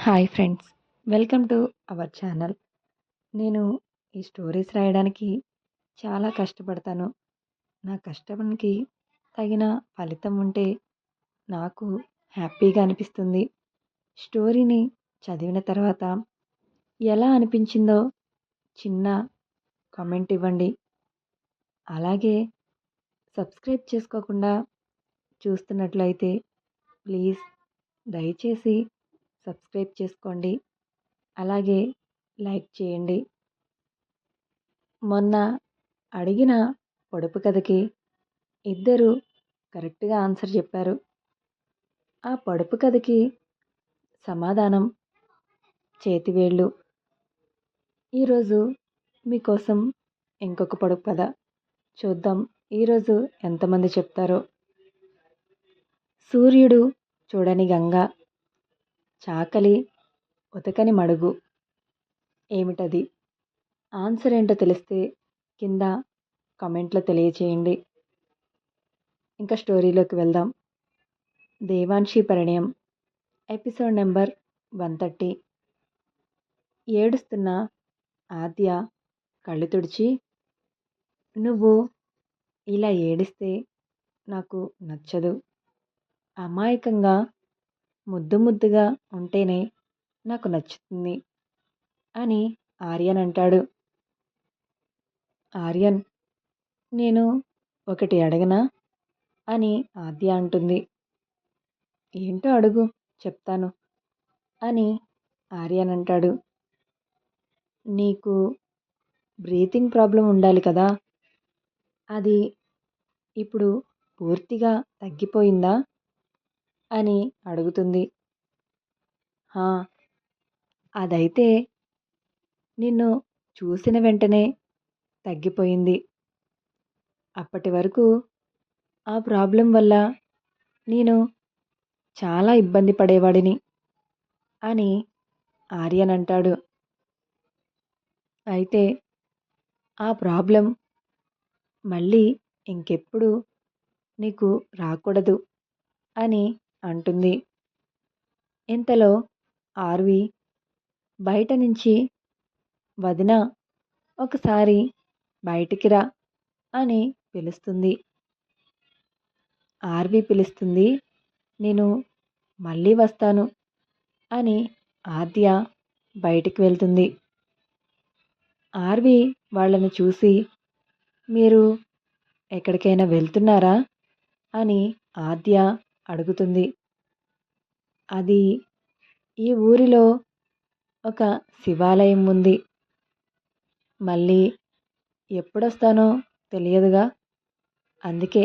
Hi friends, welcome to our channel. నేను ఈ stories రాయడానికి చాలా కష్టపడతాను. నా కష్టానికి తగిన ఫలితం ఉంటే నాకు హ్యాపీగా అనిపిస్తుంది. స్టోరీని చదివిన తర్వాత ఎలా అనిపించిందో చిన్న కామెంట్ ఇవ్వండి. అలాగే సబ్స్క్రైబ్ చేసుకోకుండా చూస్తున్నట్లయితే ప్లీజ్ దయచేసి సబ్స్క్రైబ్ చేసుకోండి. అలాగే లైక్ చేయండి. మొన్న అడిగిన పొడుపు కథకి ఇద్దరు కరెక్ట్గా ఆన్సర్ చెప్పారు. ఆ పొడుపు కథకి సమాధానం చేతివేళ్ళు. ఈరోజు మీకోసం ఇంకొక పొడుపు కథ చూద్దాం ఈరోజు ఎంతమంది చెప్తారో. సూర్యుడు చూడని గంగ, చాకలి ఉతకని మడుగు. ఏమిటది? ఆన్సర్ ఏంటో తెలిస్తే కింద కామెంట్లో తెలియచేయండి. ఇంకా స్టోరీలోకి వెళ్దాం. దేవాన్షి పరిణయం, ఎపిసోడ్ నెంబర్ 130. ఏడుస్తున్న ఆద్య కళ్ళు తుడిచి, నువ్వు ఇలా ఏడిస్తే నాకు నచ్చదు. అమాయకంగా ముద్దు ముద్దుగా ఉంటేనే నాకు నచ్చుతుంది అని ఆర్యన్ అంటాడు. ఆర్యన్, నేను ఒకటి అడగనా అని ఆద్య అంటుంది. ఏంటో అడుగు, చెప్తాను అని ఆర్యన్ అంటాడు. నీకు బ్రీతింగ్ ప్రాబ్లం ఉండాలి కదా, అది ఇప్పుడు పూర్తిగా తగ్గిపోయిందా అని అడుగుతుంది. హా, అదైతే నిన్ను చూసిన వెంటనే తగ్గిపోయింది. అప్పటి వరకు ఆ ప్రాబ్లం వల్ల నేను చాలా ఇబ్బంది పడేవాడిని అని ఆర్యన్ అంటాడు. అయితే ఆ ప్రాబ్లం మళ్ళీ ఇంకెప్పుడు నీకు రాకూడదు అని అంటుంది. ఇంతలో ఆర్వి బయట నుంచి, వదిన ఒకసారి బయటికి రా అని పిలుస్తుంది. ఆర్వి పిలుస్తుంది, నేను మళ్ళీ వస్తాను అని ఆద్య బయటికి వెళ్తుంది. ఆర్వి వాళ్ళని చూసి, మీరు ఎక్కడికైనా వెళ్తున్నారా అని ఆద్య అడుగుతుంది. అది ఈ ఊరిలో ఒక శివాలయం ఉంది. మళ్ళీ ఎప్పుడొస్తానో తెలియదుగా, అందుకే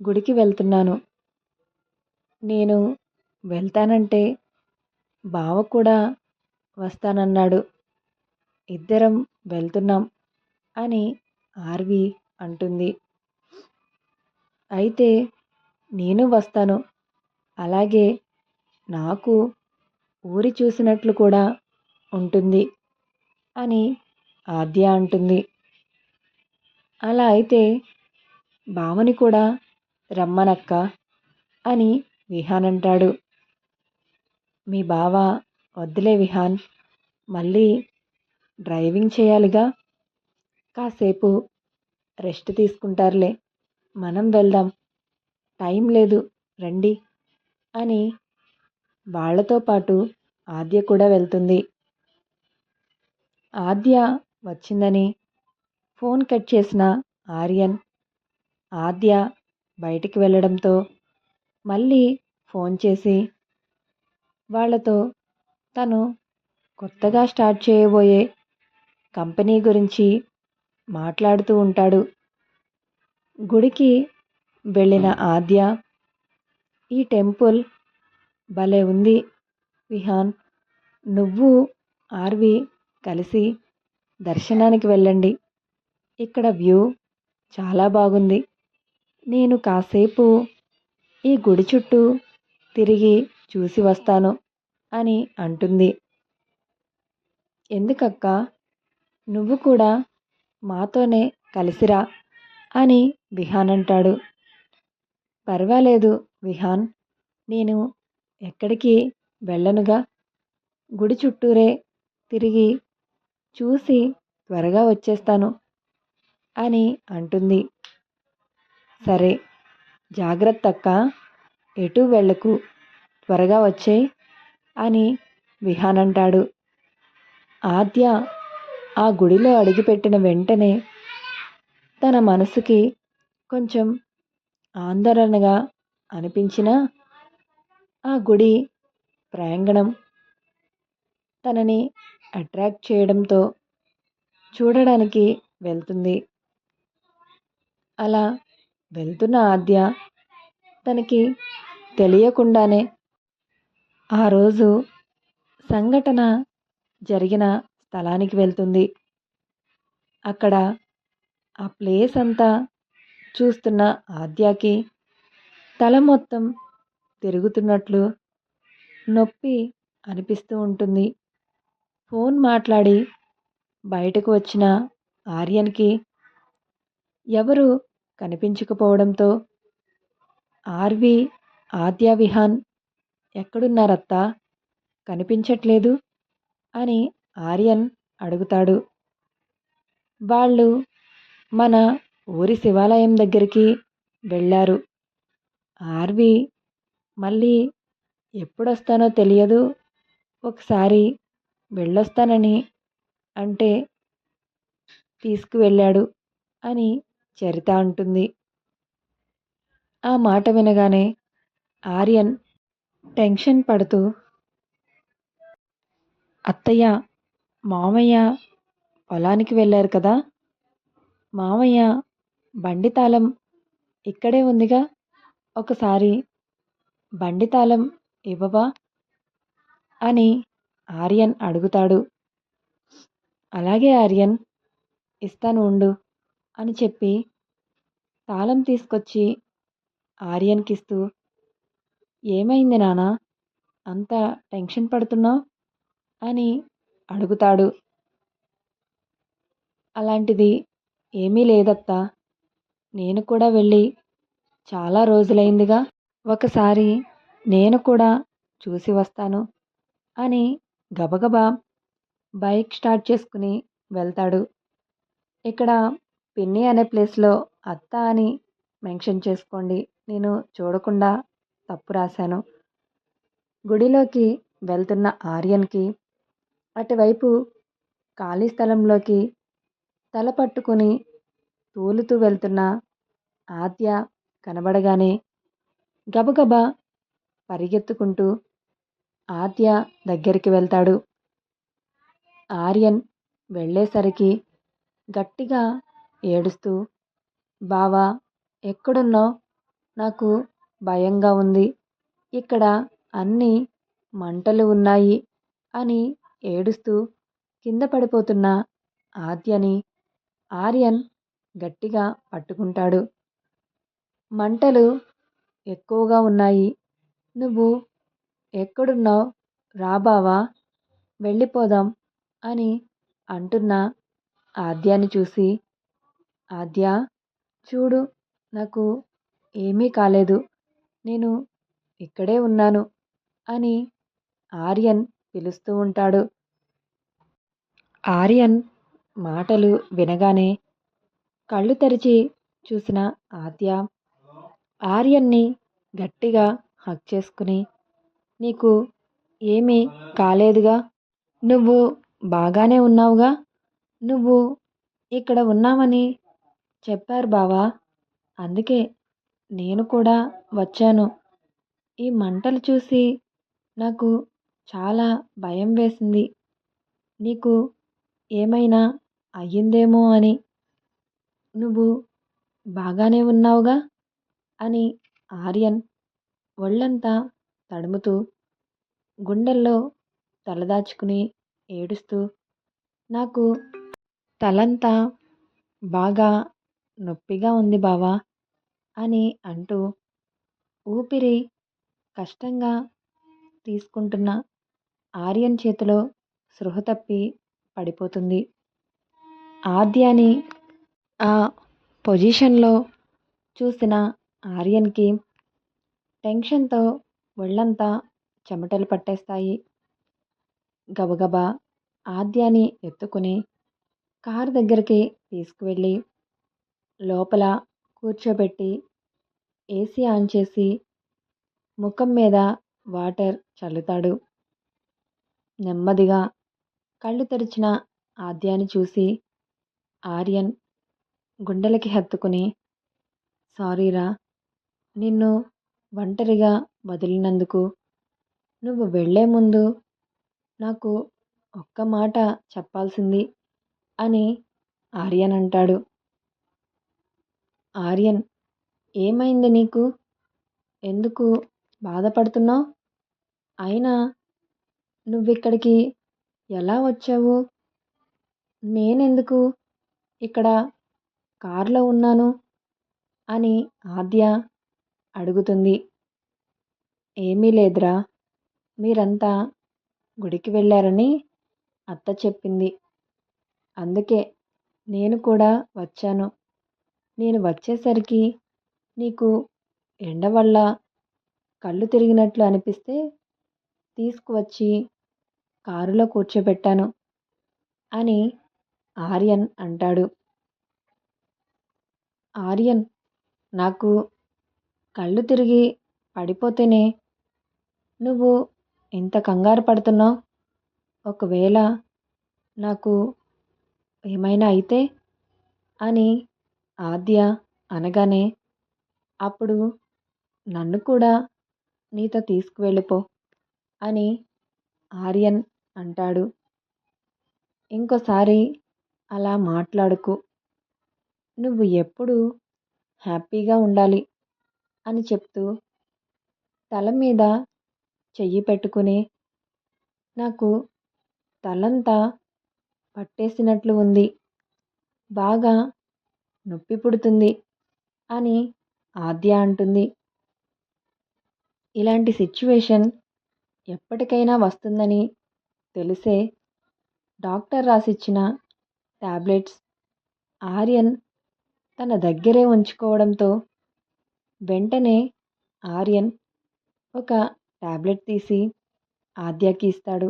గుడికి వెళ్తున్నాను. నేను వెళ్తానంటే బావ కూడా వస్తానన్నాడు. ఇద్దరం వెళ్తున్నాం అని ఆర్వి అంటుంది. అయితే నేను వస్తాను, అలాగే నాకు ఊరి చూసినట్లు కూడా ఉంటుంది అని ఆద్య అంటుంది. అలా అయితే బావని కూడా రమ్మనక్క అని విహాన్ అంటాడు. మీ బావ వద్దులే విహాన్, మళ్ళీ డ్రైవింగ్ చేయాలిగా, కాసేపు రెస్ట్ తీసుకుంటారులే, మనం వెళ్దాం, టైం లేదు, రండి అని వాళ్లతో పాటు ఆద్య కూడా వెళ్తుంది. ఆద్య వచ్చిందని ఫోన్ కట్ చేసిన ఆర్యన్ ఆద్య బయటికి వెళ్ళడంతో మళ్ళీ ఫోన్ చేసి వాళ్లతో తను కొత్తగా స్టార్ట్ చేయబోయే కంపెనీ గురించి మాట్లాడుతూ ఉంటాడు. గుడికి వెళ్ళిన ఆద్య, ఈ టెంపుల్ భలే ఉంది విహాన్, నువ్వు ఆర్వి కలిసి దర్శనానికి వెళ్ళండి, ఇక్కడ వ్యూ చాలా బాగుంది, నేను కాసేపు ఈ గుడి చుట్టూ తిరిగి చూసి వస్తాను అని అంటుంది. ఎందుకక్క, నువ్వు కూడా మాతోనే కలిసిరా అని విహాన్ అంటాడు. పర్వాలేదు విహాన్, నేను ఎక్కడికి వెళ్ళనుగా, గుడి చుట్టూరే తిరిగి చూసి త్వరగా వచ్చేస్తాను అని అంటుంది. సరే, జాగ్రత్త అక్క, ఎటూ వెళ్ళకు, త్వరగా వచ్చేయ్ అని విహాన్ అంటాడు. ఆద్య ఆ గుడిలో అడుగుపెట్టిన వెంటనే తన మనసుకి కొంచెం ఆందోళనగా అనిపించినా ఆ గుడి ప్రాంగణం తనని అట్రాక్ట్ చేయడంతో చూడడానికి వెళ్తుంది. అలా వెళ్తున్న ఆద్య తనకి తెలియకుండానే ఆ రోజు సంఘటన జరిగిన స్థలానికి వెళ్తుంది. అక్కడ ఆ ప్లేస్ అంతా చూస్తున్న ఆద్యకి తల మొత్తం తిరుగుతున్నట్లు నొప్పి అనిపిస్తూ ఉంటుంది. ఫోన్ మాట్లాడి బయటకు వచ్చిన ఆర్యన్కి ఎవరు కనిపించకపోవడంతో, ఆర్వి, ఆద్య, విహాన్ ఎక్కడున్నారత్తా, కనిపించట్లేదు అని ఆర్యన్ అడుగుతాడు. వాళ్ళు మన ఊరి శివాలయం దగ్గరికి వెళ్ళారు. ఆర్వి మళ్ళీ ఎప్పుడొస్తానో తెలియదు, ఒకసారి వెళ్ళొస్తానని అంటే తీసుకువెళ్ళాడు అని చరిత అంటుంది. ఆ మాట వినగానే ఆర్యన్ టెన్షన్ పడుతూ, అత్తయ్య, మామయ్య పొలానికి వెళ్ళారు కదా, మామయ్య బండి తాళం ఇక్కడే ఉందిగా, ఒకసారి బండి తాళం ఇవ్వవా అని ఆర్యన్ అడుగుతాడు. అలాగే ఆర్యన్, ఇస్తాను ఉండు అని చెప్పి తాళం తీసుకొచ్చి ఆర్యన్కిస్తూ, ఏమైంది నాన్న, అంత టెన్షన్ పడుతున్నావు అని అడుగుతాడు. అలాంటిది ఏమీ లేదత్తా, నేను కూడా వెళ్ళి చాలా రోజులైందిగా, ఒకసారి నేను కూడా చూసి వస్తాను అని గబగబా బైక్ స్టార్ట్ చేసుకుని వెళ్తాడు. ఇక్కడ పిన్ని అనే ప్లేస్లో అత్త అని మెన్షన్ చేసుకోండి, నేను చూడకుండా తప్పు రాశాను. గుడిలోకి వెళ్తున్న ఆర్యన్కి అటువైపు ఖాళీ స్థలంలోకి తల పట్టుకుని తూలుతూ వెళ్తున్న ఆద్య కనబడగానే గబగబా పరిగెత్తుకుంటూ ఆద్య దగ్గరికి వెళ్తాడు. ఆర్యన్ వెళ్ళేసరికి గట్టిగా ఏడుస్తూ, బావా, ఎక్కడున్నావు, నాకు భయంగా ఉంది, ఇక్కడ అన్నీ మంటలు ఉన్నాయి అని ఏడుస్తూ కింద పడిపోతున్న ఆద్యని ఆర్యన్ గట్టిగా పట్టుకుంటాడు. మంటలు ఎక్కువగా ఉన్నాయి, నువ్వు ఎక్కడున్నావు, రా బావా, వెళ్ళిపోదాం అని అంటున్న ఆద్యాని చూసి, ఆద్య, చూడు, నాకు ఏమీ కాలేదు, నేను ఇక్కడే ఉన్నాను అని ఆర్యన్ పిలుస్తూ ఉంటాడు. ఆర్యన్ మాటలు వినగానే కళ్ళు తెరిచి చూసిన ఆద్య ఆర్యన్ని గట్టిగా హగ్ చేసుకుని, నీకు ఏమీ కాలేదుగా, నువ్వు బాగానే ఉన్నావుగా, నువ్వు ఇక్కడ ఉన్నావని చెప్పారు బావా, అందుకే నేను కూడా వచ్చాను. ఈ మంటలు చూసి నాకు చాలా భయం వేసింది, నీకు ఏమైనా అయ్యిందేమో అని, నువ్వు బాగానే ఉన్నావుగా అని ఆర్యన్ ఒళ్ళంతా తడుముతూ గుండెల్లో తలదాచుకుని ఏడుస్తూ, నాకు తలంతా బాగా నొప్పిగా ఉంది బావా అని అంటూ ఊపిరి కష్టంగా తీసుకుంటున్న ఆర్యన్ చేతిలో స్పృహ తప్పి పడిపోతుంది. ఆద్యాని ఆ పొజిషన్లో చూసిన ఆర్యన్కి టెన్షన్తో ఒళ్ళంతా చెమటలు పట్టేస్తాయి. గబగబా ఆద్యాని ఎత్తుకుని కారు దగ్గరికి తీసుకువెళ్ళి లోపల కూర్చోబెట్టి ఏసీ ఆన్ చేసి ముఖం మీద వాటర్ చల్లుతాడు. నెమ్మదిగా కళ్ళు తెరిచిన ఆద్యాని చూసి ఆర్యన్ గుండెలకి హత్తుకుని, సారీరా, నిన్ను ఒంటరిగా వదిలినందుకు. నువ్వు వెళ్ళే ముందు నాకు ఒక్క మాట చెప్పాల్సింది అని ఆర్యన్ అంటాడు. ఆర్యన్, ఏమైంది నీకు? ఎందుకు బాధపడుతున్నావు? అయినా నువ్విక్కడికి ఎలా వచ్చావు? నేనెందుకు ఇక్కడ కారులో ఉన్నాను అని ఆద్య అడుగుతుంది. ఏమీ లేదురా, మీరంతా గుడికి వెళ్ళారని అత్త చెప్పింది. అందుకే నేను కూడా వచ్చాను. నేను వచ్చేసరికి నీకు ఎండ వల్ల కళ్ళు తిరిగినట్లు అనిపిస్తే తీసుకువచ్చి కారులో కూర్చోబెట్టాను అని ఆర్యన్ అంటాడు. ఆర్యన్, నాకు కళ్ళు తిరిగి పడిపోతేనే నువ్వు ఇంత కంగారు పడుతున్నావు. ఒకవేళ నాకు ఏమైనా అయితే అని ఆద్య అనగానే, అప్పుడు నన్ను కూడా నీతో తీసుకువెళ్ళిపో అని ఆర్యన్ అంటాడు. ఇంకోసారి అలా మాట్లాడుకు. నువ్వు ఎప్పుడు హ్యాపీగా ఉండాలి అని చెప్తూ తల మీద చెయ్యి పెట్టుకుని, నాకు తలంతా పట్టేసినట్లు ఉంది, బాగా నొప్పి పుడుతుంది అని ఆద్య అంటుంది. ఇలాంటి సిచ్యువేషన్ ఎప్పటికైనా వస్తుందని తెలిసే డాక్టర్ రాసిచ్చిన టాబ్లెట్స్ ఆర్యన్ తన దగ్గరే ఉంచుకోవడంతో వెంటనే ఆర్యన్ ఒక టాబ్లెట్ తీసి ఆద్యకి ఇస్తాడు.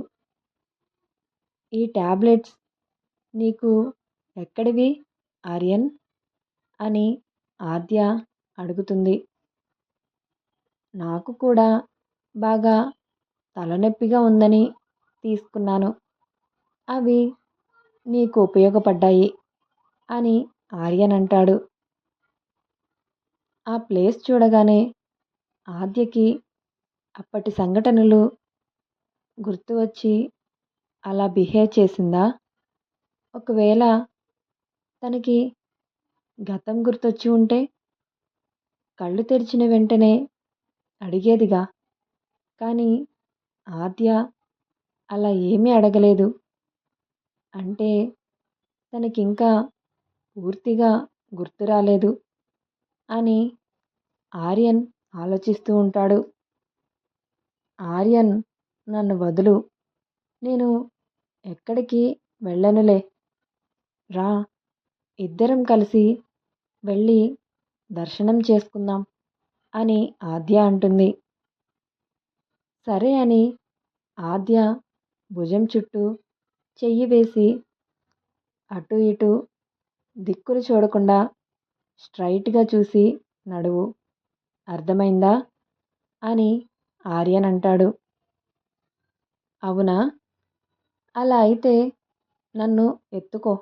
ఈ టాబ్లెట్స్ నీకు ఎక్కడివి ఆర్యన్ అని ఆద్య అడుగుతుంది. నాకు కూడా బాగా తలనొప్పిగా ఉందని తీసుకున్నాను. అవి నీకు ఉపయోగపడ్డాయి అని ఆర్యన్ అంటాడు. ఆ ప్లేస్ చూడగానే ఆద్యకి అప్పటి సంఘటనలు గుర్తు వచ్చి అలా బిహేవ్ చేసిందా? ఒకవేళ తనకి గతం గుర్తొచ్చి ఉంటే కళ్ళు తెరిచిన వెంటనే అడిగేదిగా. కానీ ఆద్య అలా ఏమీ అడగలేదు. అంటే తనకింకా పూర్తిగా గుర్తు రాలేదు అని ఆర్యన్ ఆలోచిస్తూ ఉంటాడు. ఆర్యన్, నన్ను వదులు, నేను ఎక్కడికి వెళ్ళనులే, రా, ఇద్దరం కలిసి వెళ్ళి దర్శనం చేసుకుందాం అని ఆద్య అంటుంది. సరే అని ఆద్య భుజం చుట్టూ చెయ్యి వేసి అటు ఇటు దిక్కులు చూడకుండా స్ట్రైట్గా చూసి నడువు, అర్థమైందా అని ఆర్యన్ అంటాడు. అవునా, అలా అయితే నన్ను ఎత్తుకో,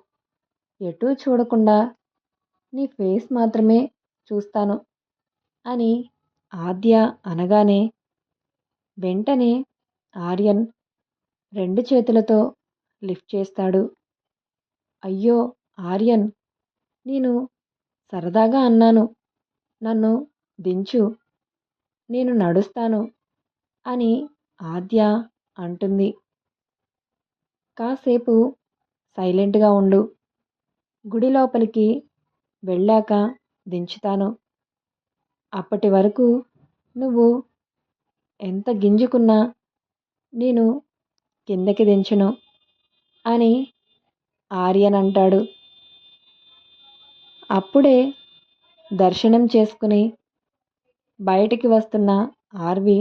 ఎటూ చూడకుండా నీ ఫేస్ మాత్రమే చూస్తాను అని ఆద్య అనగానే వెంటనే ఆర్యన్ 2 చేతులతో లిఫ్ట్ చేస్తాడు. అయ్యో ఆర్యన్, నేను సరదాగా అన్నాను, నన్ను దించు, నేను నడుస్తాను అని ఆద్య అంటుంది. కాసేపు సైలెంట్గా ఉండు, గుడి లోపలికి వెళ్ళాక దించుతాను. అప్పటి వరకు నువ్వు ఎంత గింజుకున్నా నేను కిందకి దించును అని ఆర్యన్ అంటాడు. అప్పుడే దర్శనం చేసుకుని బయటికి వస్తున్న ఆర్వి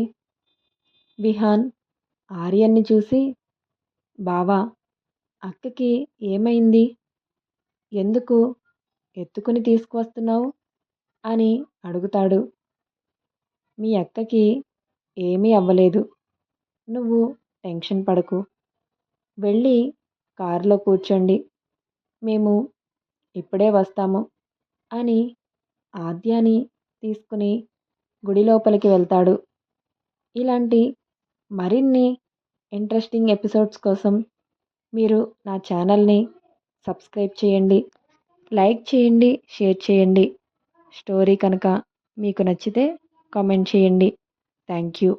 విహాన్ ఆర్యన్ని చూసి, బావా, అక్కకి ఏమైంది? ఎందుకు ఎత్తుకుని తీసుకువస్తున్నావు అని అడుగుతాడు. మీ అక్కకి ఏమీ అవ్వలేదు. నువ్వు టెన్షన్ పడకు. వెళ్ళి కారులో కూర్చోండి. మేము ఇప్పుడే వస్తాము అని ఆద్యాని తీసుకుని గుడి లోపలికి వెళ్తాడు. ఇలాంటి మరిన్ని ఇంట్రెస్టింగ్ ఎపిసోడ్స్ కోసం మీరు నా ఛానల్ని సబ్స్క్రైబ్ చేయండి, లైక్ చేయండి, షేర్ చేయండి. స్టోరీ కనుక మీకు నచ్చితే కామెంట్ చేయండి. Thank you.